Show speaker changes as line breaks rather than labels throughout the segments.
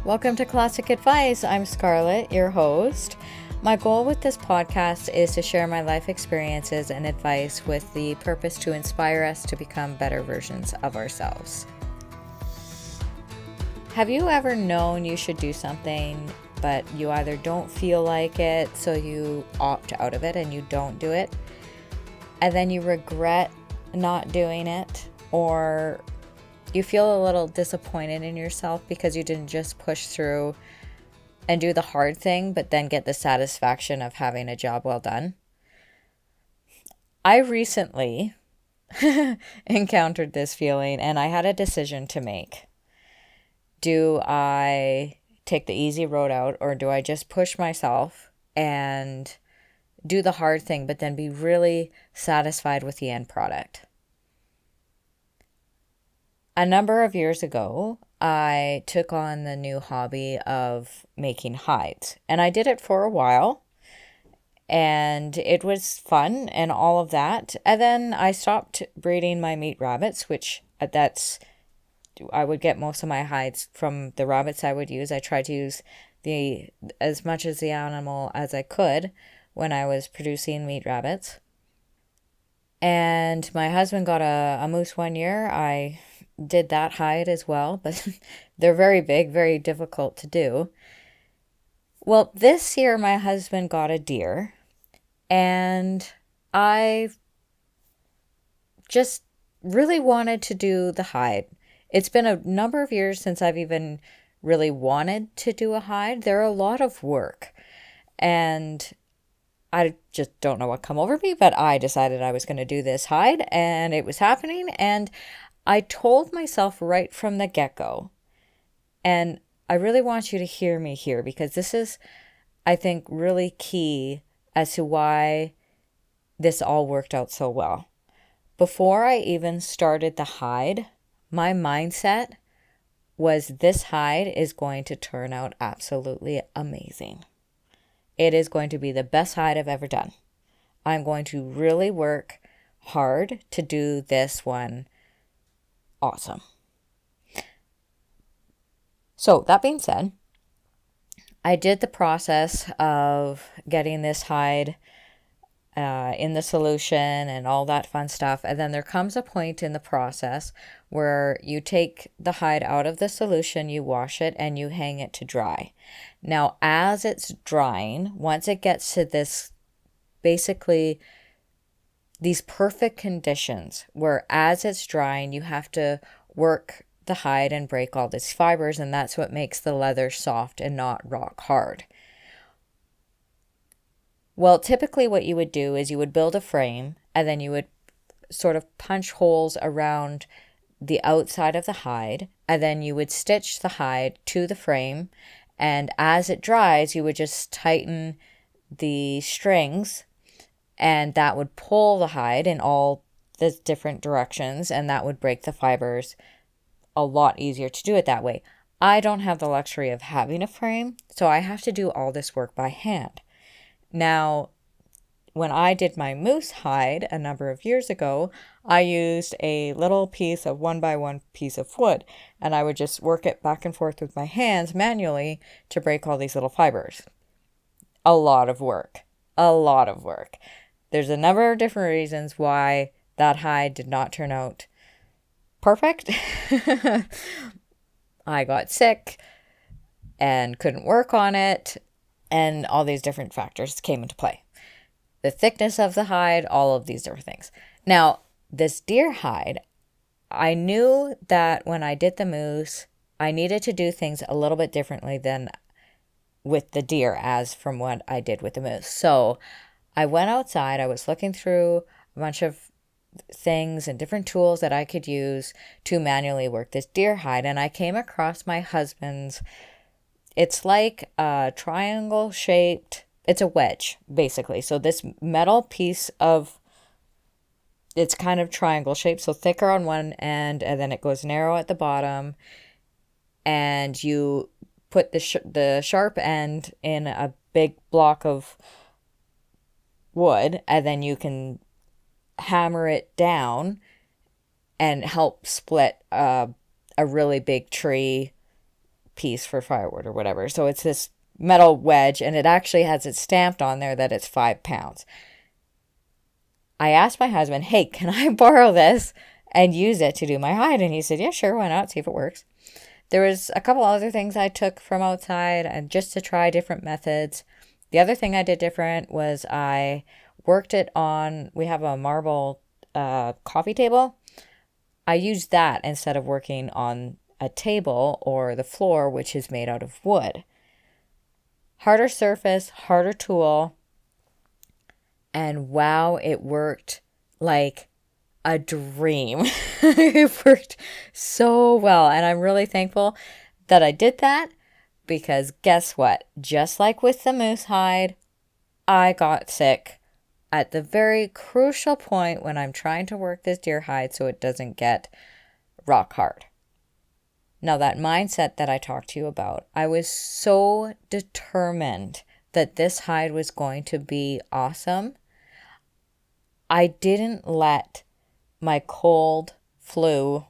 Welcome to Classic Advice. I'm Scarlett, your host. My goal with this podcast is to share my life experiences and advice with the purpose to inspire us to become better versions of ourselves. Have you ever known you should do something, but you either don't feel like it, so you opt out of it and you don't do it, and then you regret not doing it, or you feel a little disappointed in yourself because you didn't just push through and do the hard thing, but then get the satisfaction of having a job well done? I recently encountered this feeling and I had a decision to make. Do I take the easy road out, or do I just push myself and do the hard thing, but then be really satisfied with the end product? A number of years ago, I took on the new hobby of making hides, and I did it for a while, and it was fun and all of that. And then I stopped breeding my meat rabbits, which I would get most of my hides from the rabbits I would use. I tried to use as much as the animal as I could when I was producing meat rabbits. And my husband got a moose one year. I did that hide as well, but they're very big, very difficult to do. Well, this year my husband got a deer, and I just really wanted to do the hide. It's been a number of years since I've even really wanted to do a hide. They're a lot of work, and I just don't know what come over me, but I decided I was going to do this hide, and it was happening, and I told myself right from the get-go, and I really want you to hear me here, because this is, I think, really key as to why this all worked out so well. Before I even started the hide, my mindset was this hide is going to turn out absolutely amazing. It is going to be the best hide I've ever done. I'm going to really work hard to do this one awesome. So that being said, I did the process of getting this hide in the solution and all that fun stuff. And then there comes a point in the process where you take the hide out of the solution, you wash it, and you hang it to dry. Now, as it's drying, once it gets to this, basically these perfect conditions where as it's drying, you have to work the hide and break all these fibers, and that's what makes the leather soft and not rock hard. Well, typically what you would do is you would build a frame, and then you would sort of punch holes around the outside of the hide, and then you would stitch the hide to the frame, and as it dries, you would just tighten the strings, and that would pull the hide in all the different directions, and that would break the fibers. A lot easier to do it that way. I don't have the luxury of having a frame, so I have to do all this work by hand. Now, when I did my moose hide a number of years ago, I used a little piece of 1x1 piece of wood, and I would just work it back and forth with my hands manually to break all these little fibers. A lot of work. A lot of work. There's a number of different reasons why that hide did not turn out perfect. I got sick and couldn't work on it, and all these different factors came into play. The thickness of the hide, all of these different things. Now, this deer hide, I knew that when I did the moose, I needed to do things a little bit differently than with the deer as from what I did with the moose. So I went outside, I was looking through a bunch of things and different tools that I could use to manually work this deer hide, and I came across my husband's, it's like a triangle shaped, it's a wedge, basically. So this metal piece it's kind of triangle shaped, so thicker on one end, and then it goes narrow at the bottom, and you put the sharp end in a big block of wood, and then you can hammer it down and help split a really big tree piece for firewood or whatever. So it's this metal wedge, and it actually has it stamped on there that it's 5 pounds. I asked my husband, hey, can I borrow this and use it to do my hide? And he said, yeah, sure, why not? See if it works. There was a couple other things I took from outside and just to try different methods. The other thing I did different was I worked it on, we have a marble coffee table. I used that instead of working on a table or the floor, which is made out of wood. Harder surface, harder tool, and wow, it worked like a dream. It worked so well, and I'm really thankful that I did that, because guess what? Just like with the moose hide, I got sick at the very crucial point when I'm trying to work this deer hide so it doesn't get rock hard. Now, that mindset that I talked to you about, I was so determined that this hide was going to be awesome. I didn't let my cold, flu,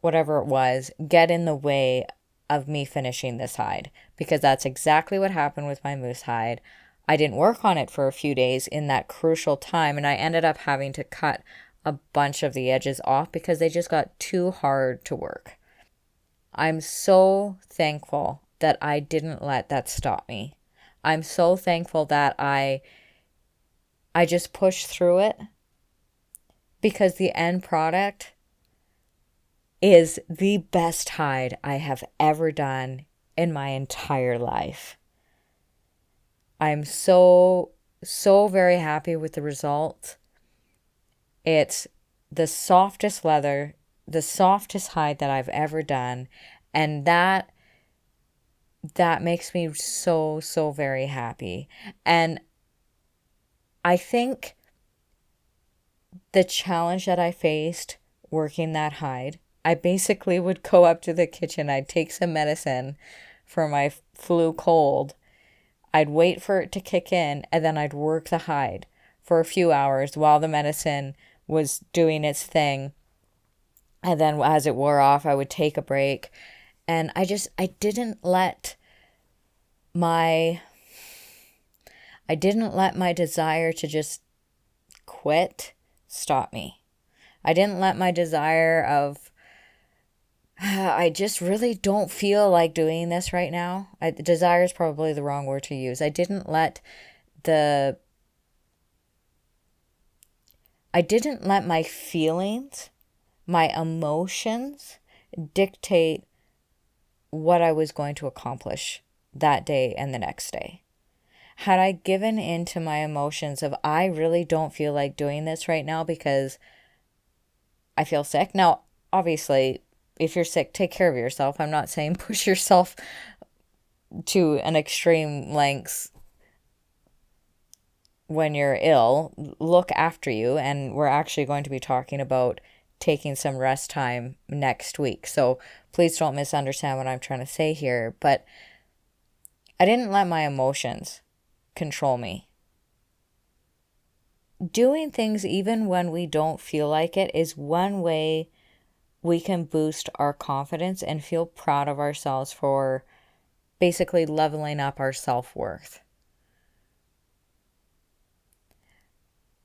whatever it was, get in the way of me finishing this hide, because that's exactly what happened with my moose hide. I didn't work on it for a few days in that crucial time, and I ended up having to cut a bunch of the edges off because they just got too hard to work. I'm so thankful that I didn't let that stop me. I'm so thankful that I just pushed through it, because the end product is the best hide I have ever done in my entire life. I'm so very happy with the result. It's the softest leather, the softest hide that I've ever done, and that makes me so very happy. And I think the challenge that I faced working that hide, I basically would go up to the kitchen, I'd take some medicine for my flu cold, I'd wait for it to kick in, and then I'd work the hide for a few hours while the medicine was doing its thing. And then as it wore off, I would take a break. And I didn't let my desire to just quit stop me. I didn't let my desire of, I just really don't feel like doing this right now. Desire is probably the wrong word to use. I didn't let my feelings, my emotions dictate what I was going to accomplish that day and the next day. Had I given in to my emotions of, I really don't feel like doing this right now because I feel sick. Now, obviously, if you're sick, take care of yourself. I'm not saying push yourself to an extreme lengths when you're ill. Look after you. And we're actually going to be talking about taking some rest time next week. So please don't misunderstand what I'm trying to say here. But I didn't let my emotions control me. Doing things even when we don't feel like it is one way we can boost our confidence and feel proud of ourselves for basically leveling up our self-worth.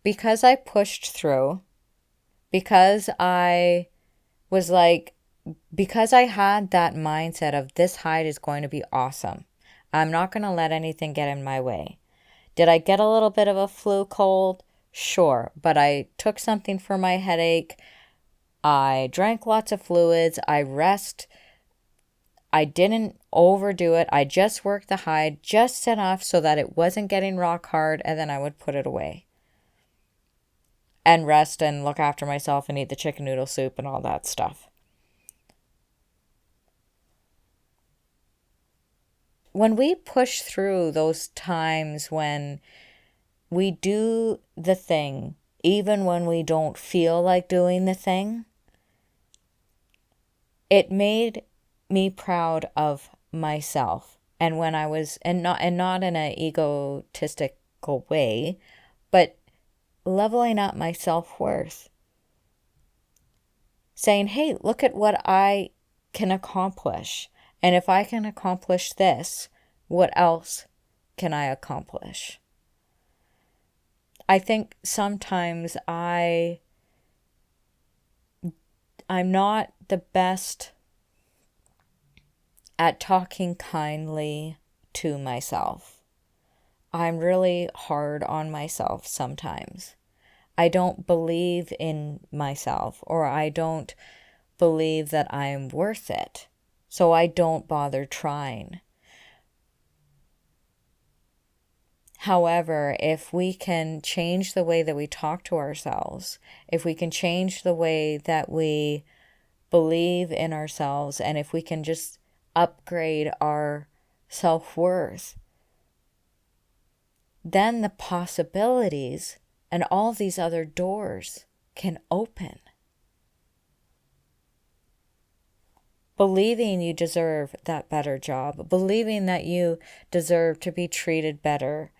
Because I pushed through, because I had that mindset of this hide is going to be awesome. I'm not going to let anything get in my way. Did I get a little bit of a flu cold? Sure, but I took something for my headache. I drank lots of fluids. I rest. I didn't overdo it. I just worked the hide just enough so that it wasn't getting rock hard, and then I would put it away and rest and look after myself and eat the chicken noodle soup and all that stuff. When we push through those times when we do the thing, even when we don't feel like doing the thing, it made me proud of myself. And when I was, and not in an egotistical way, but leveling up my self-worth. Saying, hey, look at what I can accomplish. And if I can accomplish this, what else can I accomplish? I think sometimes I'm not the best at talking kindly to myself. I'm really hard on myself sometimes. I don't believe in myself, or I don't believe that I'm worth it. So I don't bother trying. However, if we can change the way that we talk to ourselves, if we can change the way that we believe in ourselves, and if we can just upgrade our self-worth, then the possibilities and all these other doors can open. Believing you deserve that better job, believing that you deserve to be treated better,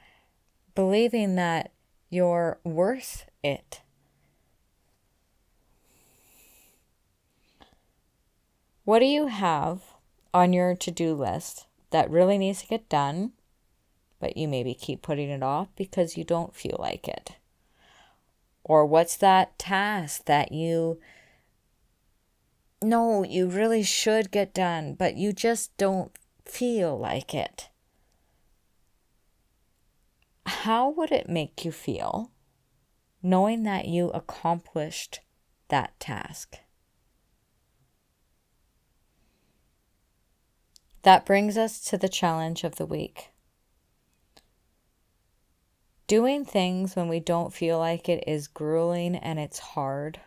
believing that you're worth it. What do you have on your to-do list that really needs to get done, but you maybe keep putting it off because you don't feel like it? Or what's that task that you know you really should get done, but you just don't feel like it? How would it make you feel knowing that you accomplished that task? That brings us to the challenge of the week. Doing things when we don't feel like it is grueling and it's hard.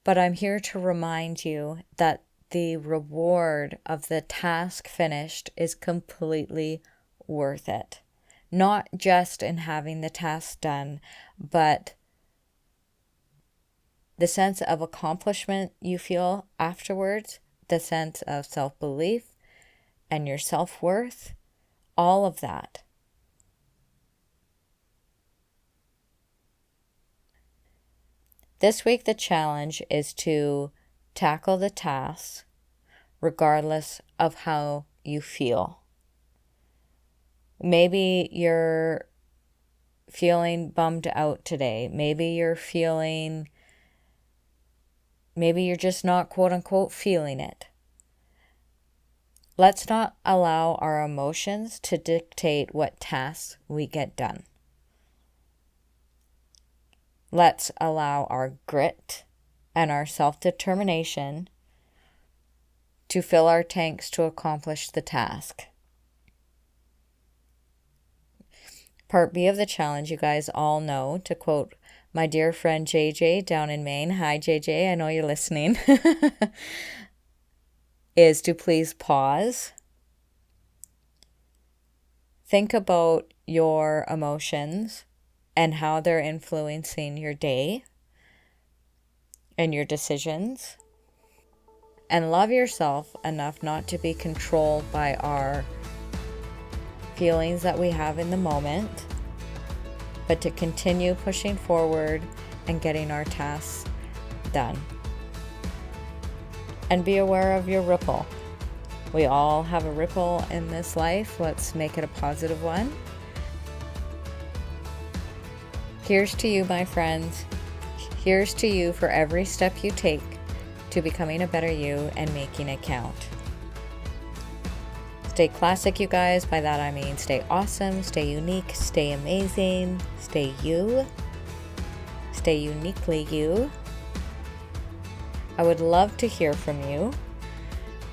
But I'm here to remind you that the reward of the task finished is completely worth it. Not just in having the task done, but the sense of accomplishment you feel afterwards, the sense of self-belief and your self-worth, all of that. This week, the challenge is to tackle the tasks regardless of how you feel. Maybe you're feeling bummed out today. Maybe you're just not quote unquote feeling it. Let's not allow our emotions to dictate what tasks we get done. Let's allow our grit and our self-determination to fill our tanks to accomplish the task. Part B of the challenge, you guys all know, to quote my dear friend JJ down in Maine, hi JJ, I know you're listening, is to please pause. Think about your emotions and how they're influencing your day and your decisions. And love yourself enough not to be controlled by our feelings that we have in the moment, but to continue pushing forward and getting our tasks done. And be aware of your ripple. We all have a ripple in this life. Let's make it a positive one. Here's to you, my friends. Here's to you for every step you take to becoming a better you and making it count. Stay classic, you guys. By that I mean stay awesome, stay unique, stay amazing, stay you, stay uniquely you. I would love to hear from you.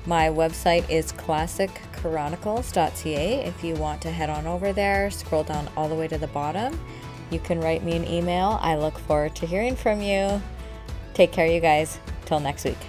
My website is classicchronicles.ca. If you want to head on over there, scroll down all the way to the bottom. You can write me an email. I look forward to hearing from you. Take care, you guys. Till next week.